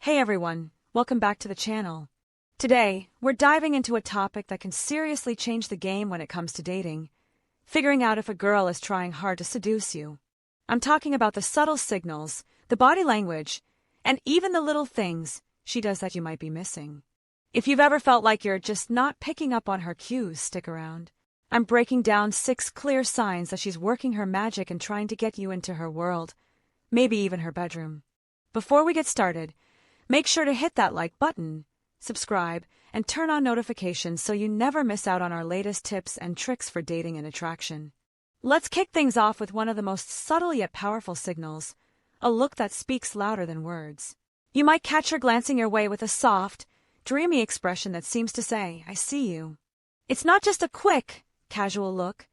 Hey everyone, welcome back to the channel. Today, we're diving into a topic that can seriously change the game when it comes to dating, figuring out if a girl is trying hard to seduce you. I'm talking about the subtle signals, the body language, and even the little things she does that you might be missing. If you've ever felt like you're just not picking up on her cues, stick around. I'm breaking down 6 clear signs that she's working her magic and trying to get you into her world, maybe even her bedroom. Before we get started, make sure to hit that like button, subscribe, and turn on notifications so you never miss out on our latest tips and tricks for dating and attraction. Let's kick things off with one of the most subtle yet powerful signals, a look that speaks louder than words. You might catch her glancing your way with a soft, dreamy expression that seems to say, "I see you." It's not just a quick, casual look.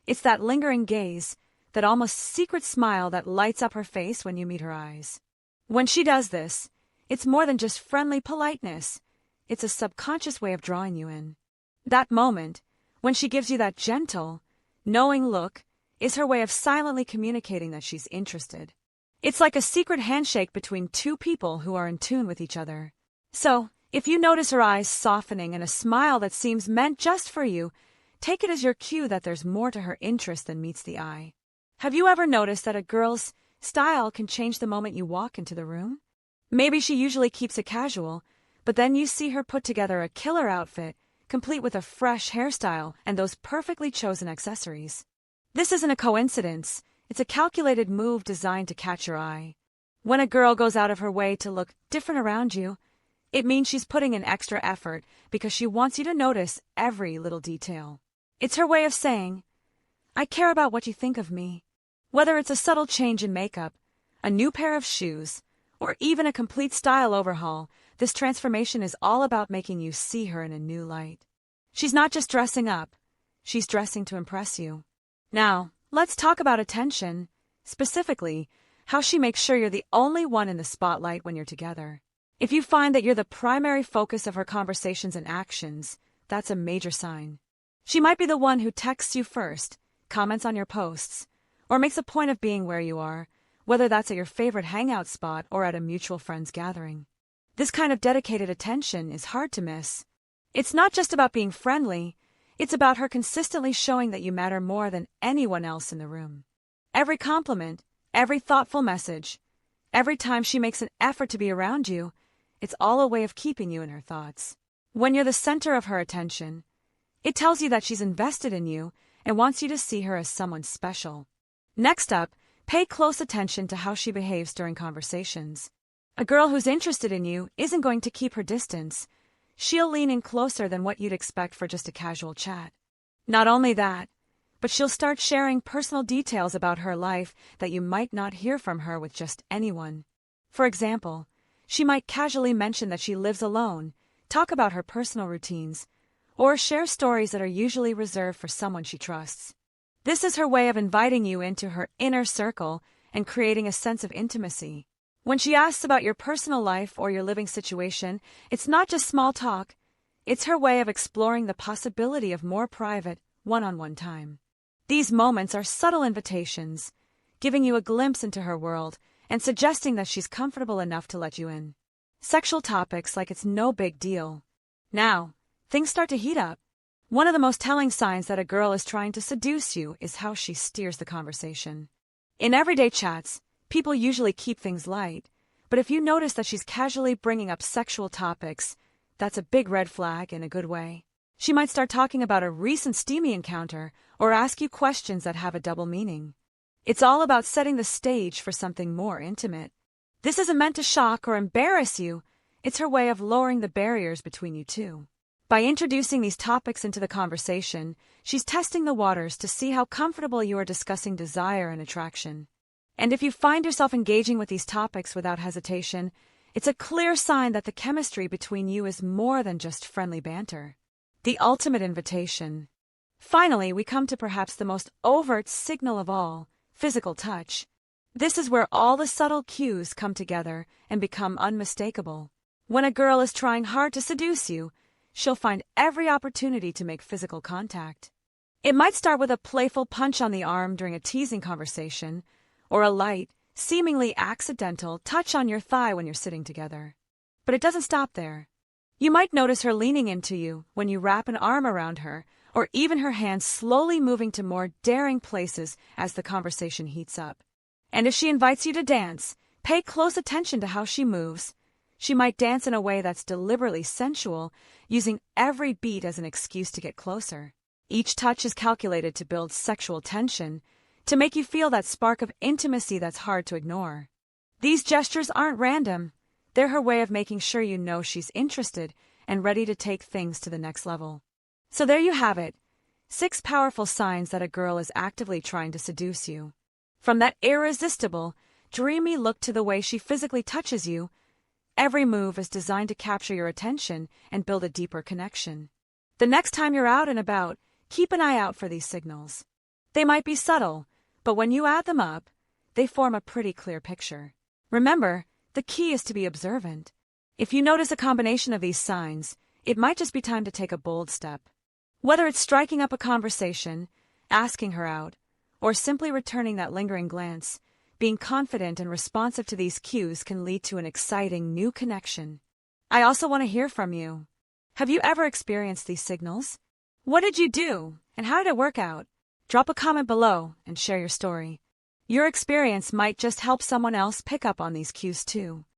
It's that lingering gaze, that almost secret smile that lights up her face when you meet her eyes. When she does this, it's more than just friendly politeness. It's a subconscious way of drawing you in. That moment, when she gives you that gentle, knowing look, is her way of silently communicating that she's interested. It's like a secret handshake between two people who are in tune with each other. So, if you notice her eyes softening and a smile that seems meant just for you, take it as your cue that there's more to her interest than meets the eye. Have you ever noticed that a girl's style can change the moment you walk into the room? Maybe she usually keeps it casual, but then you see her put together a killer outfit, complete with a fresh hairstyle and those perfectly chosen accessories. This isn't a coincidence. It's a calculated move designed to catch your eye. When a girl goes out of her way to look different around you, it means she's putting in extra effort because she wants you to notice every little detail. It's her way of saying, "I care about what you think of me." Whether it's a subtle change in makeup, a new pair of shoes, or even a complete style overhaul, this transformation is all about making you see her in a new light. She's not just dressing up, she's dressing to impress you. Now, let's talk about attention, specifically, how she makes sure you're the only one in the spotlight when you're together. If you find that you're the primary focus of her conversations and actions, that's a major sign. She might be the one who texts you first, comments on your posts, or makes a point of being where you are, whether that's at your favorite hangout spot or at a mutual friend's gathering. This kind of dedicated attention is hard to miss. It's not just about being friendly, it's about her consistently showing that you matter more than anyone else in the room. Every compliment, every thoughtful message, every time she makes an effort to be around you, it's all a way of keeping you in her thoughts. When you're the center of her attention, it tells you that she's invested in you and wants you to see her as someone special. Next up, pay close attention to how she behaves during conversations. A girl who's interested in you isn't going to keep her distance. She'll lean in closer than what you'd expect for just a casual chat. Not only that, but she'll start sharing personal details about her life that you might not hear from her with just anyone. For example, she might casually mention that she lives alone, talk about her personal routines, or share stories that are usually reserved for someone she trusts. This is her way of inviting you into her inner circle and creating a sense of intimacy. When she asks about your personal life or your living situation, it's not just small talk. It's her way of exploring the possibility of more private, one-on-one time. These moments are subtle invitations, giving you a glimpse into her world and suggesting that she's comfortable enough to let you in. Sexual topics like it's no big deal. Now, things start to heat up. One of the most telling signs that a girl is trying to seduce you is how she steers the conversation. In everyday chats, people usually keep things light, but if you notice that she's casually bringing up sexual topics, that's a big red flag in a good way. She might start talking about a recent steamy encounter or ask you questions that have a double meaning. It's all about setting the stage for something more intimate. This isn't meant to shock or embarrass you. It's her way of lowering the barriers between you two. By introducing these topics into the conversation, she's testing the waters to see how comfortable you are discussing desire and attraction. And if you find yourself engaging with these topics without hesitation, it's a clear sign that the chemistry between you is more than just friendly banter. The ultimate invitation. Finally, we come to perhaps the most overt signal of all, physical touch. This is where all the subtle cues come together and become unmistakable. When a girl is trying hard to seduce you, she'll find every opportunity to make physical contact. It might start with a playful punch on the arm during a teasing conversation, or a light, seemingly accidental touch on your thigh when you're sitting together. But it doesn't stop there. You might notice her leaning into you when you wrap an arm around her, or even her hands slowly moving to more daring places as the conversation heats up. And if she invites you to dance, pay close attention to how she moves. She might dance in a way that's deliberately sensual, using every beat as an excuse to get closer. Each touch is calculated to build sexual tension, to make you feel that spark of intimacy that's hard to ignore. These gestures aren't random. They're her way of making sure you know she's interested and ready to take things to the next level. So there you have it, 6 powerful signs that a girl is actively trying to seduce you. From that irresistible, dreamy look to the way she physically touches you, every move is designed to capture your attention and build a deeper connection. The next time you're out and about, keep an eye out for these signals. They might be subtle, but when you add them up, they form a pretty clear picture. Remember, the key is to be observant. If you notice a combination of these signs, it might just be time to take a bold step. Whether it's striking up a conversation, asking her out, or simply returning that lingering glance, being confident and responsive to these cues can lead to an exciting new connection. I also want to hear from you. Have you ever experienced these signals? What did you do, and how did it work out? Drop a comment below and share your story. Your experience might just help someone else pick up on these cues too.